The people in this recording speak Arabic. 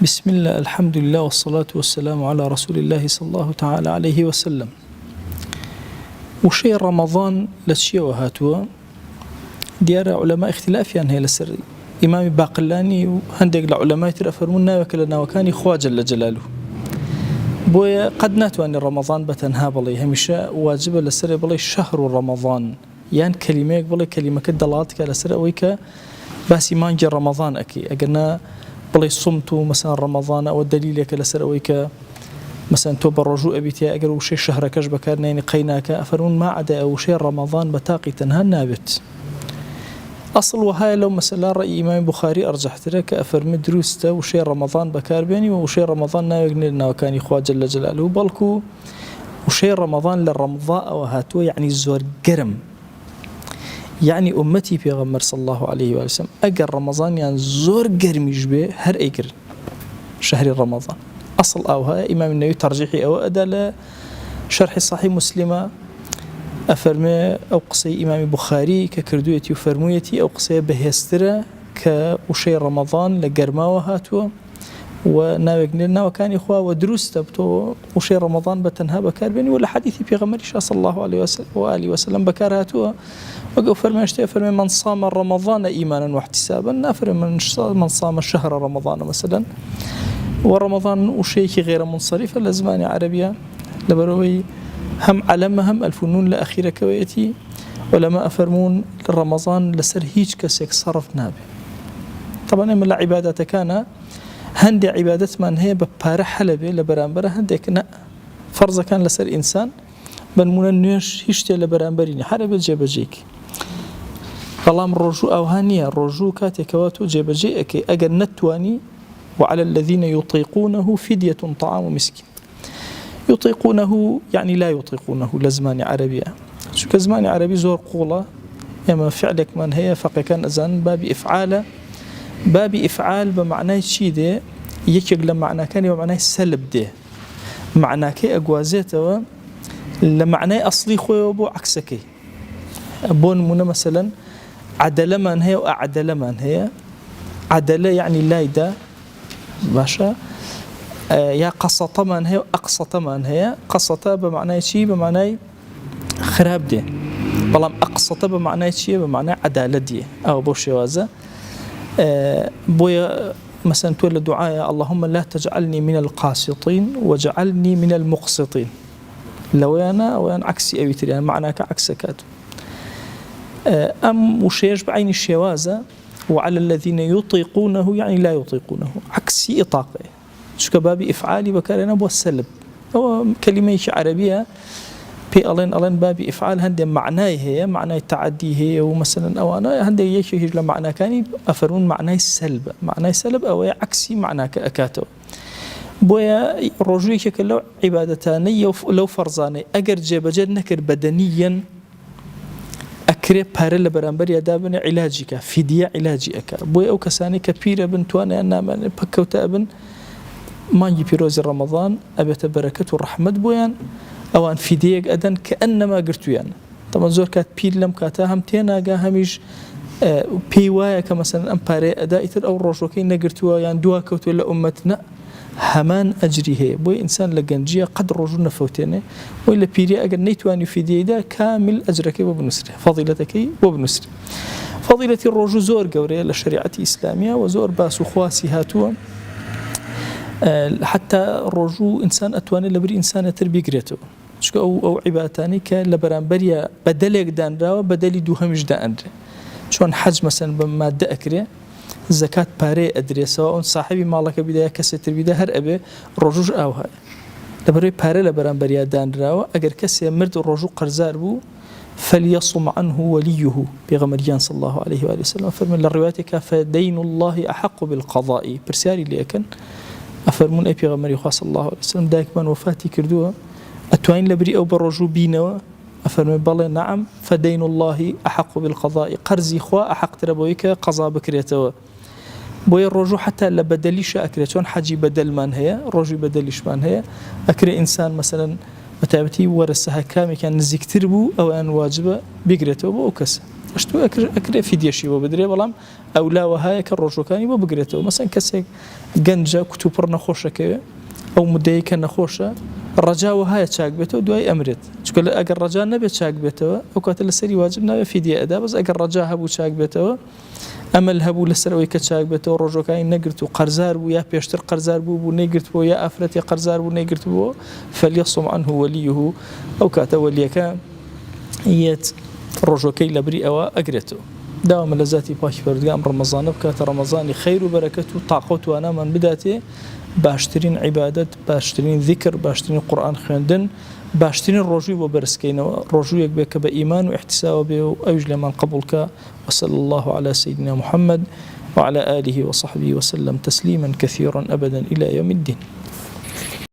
بسم الله، الحمد لله، والصلاة والسلام على رسول الله صلى الله تعالى عليه وسلم. وشي رمضان لشي وهاتوا ديار علماء اختلافيان هي لسر إمام باقلاني وهندق العلماء ترفرمنا وكلنا وكان خوا جل جلاله بويا قد ناتواني رمضان بتنها بلي همشا واجب لسر بلي شهر رمضان يعني كلمة بلي كلمة كدلات لسر ويك بس ما نجي رمضان أكي أجنا بلي صمتوا مثلا رمضان أو الدليل كلسر ويك مثلا توب الرجوع بيتي أجر وشي شهر كش بكارنا يعني قيناك أفرون ما عدا أو شيء رمضان بتاقي تنها نابت أصل وهاي لو مثلا رأي إمام بخاري أرجح ترك أفرم دروسته وشي رمضان بكار بيني وشي رمضان ناوجن لنا وكان إخوة جل جلاله بالكو وشي رمضان للرمضاء وهاتو يعني زور قرم يعني أمتي في غمر صلى الله عليه وسلم أجر رمضان يعني زور قرم يجبه هر أجر شهر رمضان أصل أو هاي إمام النووي ترجيحي أو أدى شرح صحيح مسلمة أفرمي أو قصي إمام بخاري ككردويتي وفرمويتي أو قصي بهسترة كوشي رمضان لقرما وهاتوا وناوجننا وكان إخوة ودروس تبتو وشي رمضان بتنها بكار بيني ولا حديثي في غمر صلى الله عليه وآله وسلم بكار هاتوا وقو فرمي اشتي فرمي من صام رمضان إيمانا واحتسابا نافر من صام شهر رمضان مثلا ورمضان وشيء غير منصرف لزمان عربية لبروي هم علمها هم الفنون لأخيرة كويتي ولما أفرمون رمضان لسر هيج كسيك صرف نابي طبعا من العبادات كان هندي عبادات من هي ببارة حلبة لبرانبرة هنديك فرض كان لسر إنسان بنمون النيش هيشتي لبرانبريني حرب جيب جيك قلام الرجوع أو هانية الرجوع كاتكواتو جيب جيك أجل نتواني وعلى الذين يطيقونه فدية طعام مسكين يطيقونه يعني لا يطيقونه لزمان عربية شو كزمان عربي زور قولة يما فعلك من هي فقه كان أزان باب إفعال بمعنى شيء ده يكيق لمعنى كان ومعنى سلب ده معنى كي أجوازته لمعنى أصلي خوي وبو عكسكي بون منا مثلا عدل من هي وأعدل من هي عدل يعني لايدا باشا يا قسط من هي وأقسط من هي قسط بمعنى شيء بمعنى خراب دي بلام أقسط بمعنى شيء بمعنى عدالة دي أو بوشيوازة بويا مثلا تقول الدعاء اللهم لا تجعلني من القاسطين وجعلني من المقسطين لو أنا عكسي أبي تري معناك عكسك أم وشيش بعين الشوازة وعلى الذين يطيقونه يعني لا يطيقونه عكسي إطاقه شو كبابي إفعالي بكارنا أبو السلب هو كلمة عربية في ألين بابي إفعال هندي معناه هي معناه التعدي هي ومثلا أو أنا هندي يشوي لمعنى كاني أفرون معناه السلب أو عكسي معناه كأكاتو بويا رجولي كلو عبادتاني لو فرزاني أجر جبجر نكر بدنيا أكري بارل برامبر يدابن علاجك فدية علاجك بويا أو كساني كبيرة بنتوانا أنا من بكوتا ابن ما نجي بيروز رمضان أبيت بركة ورحمة بويان أو أن فدية أدن كأنما قرتو يعني طبعا زور كات بير لم كاتا هم تينا جا هميش بيوايا كمثلا أمباري أدائتر أو روشوكي نقرتوا يعني دوا كوتو لأمتنا همان أجري هي بوي إنسان لجنجية قد رجونا فوتينه وإلا بيري أجر نيتواني فدية ده كامل أجرك وبنسره فضيلتك وبنسره فضيلة الرجو زور جوري للشريعة الإسلامية وزور باس خواسي هاتوا حتى الرجوع إنسان أتواني لبري إنسان تربي قريته شو أو عبادتاني كلبران بريا بدلك دان راو بدلي دوهمش دان شون حج مثلا بمادة أكري زكاة باري أدري سواء صاحبي مالك بداية كسر بداية هر أبي رجوع أو هاي لبري باري لبران بريا دان راو أجر كسر مرد الرجوع قرزار بو فليصم عنه وليه بغمريان صلى الله عليه وآله وسلم فرمي للروايات فدين الله أحق بالقضاء برسالي ليكن أفرمون أي بيغمري صلى الله عليه وسلم دايك من وفاتي كردوها أتوين لبري أو برجو بينوا أفرمي بالله نعم فدين الله أحق بالقضاء قرزي خوا أحق تربويك قضاء بكريتوا بوي الرجو حتى لبدليش أكريتون حجي بدل من هي رجو بدليش من هي أكري إنسان مثلا متابتي ورثها كامل كان نزيك تربو أو أن واجبة بكريتوا وكسر اشتو أكري في ديشي وبدري بلام ئەو لاوەهایە کە ڕۆژەکانی بۆ بگرێتەوە مەسەن کەسێک گەنجە کتوپڕ نەخۆشەکەوێ ئەو مدەیە کە نەخۆشە ڕەجاوە هەیە چاک بێتەوە دوای ئەمرێت چکە ئەگەر ڕەجا نەبێت چاک بێتەوە ئەو کاتە لەسەری واجب ناوێت فیدیە ئەدا بەس ئەگەر ڕەجا هەبوو چاک بێتەوە ئەمەل هەبوو لەسەرەوەی کە چاک بێتەوە ڕۆژەکانی نەگرت و قەرزار بوو یا پێشتر قەرزار بوو نەیگرتبووە یا ئافرەتی قەرزار بوو نەیگرتبووە فەلیەصم عنه وەلیه ئەو کاتە وەلیەکە یەت ڕۆژەکەی لەبری ئەوە ئەگرێتەوە داوامە لە ذاتی پاکی پەروەردگارم ڕەمەزانە بکاتە ڕەمەزانی خەیر و بەرەکەت و تاقە و توانامان بداتێ باشترین عیبادەت باشترین ذیکر باشترین قورئان خوێندن باشترین ڕۆژووی بۆ بەرزکەینەوە ڕۆژوویەک بێت کە بە ئیمان و احتساب بێ و ئەویش لێمان قبولکە وصلى الله على سيدنا محمد وعلى آله وصحبه وسلم تسليما كثيرا أبدا إلى يوم الدين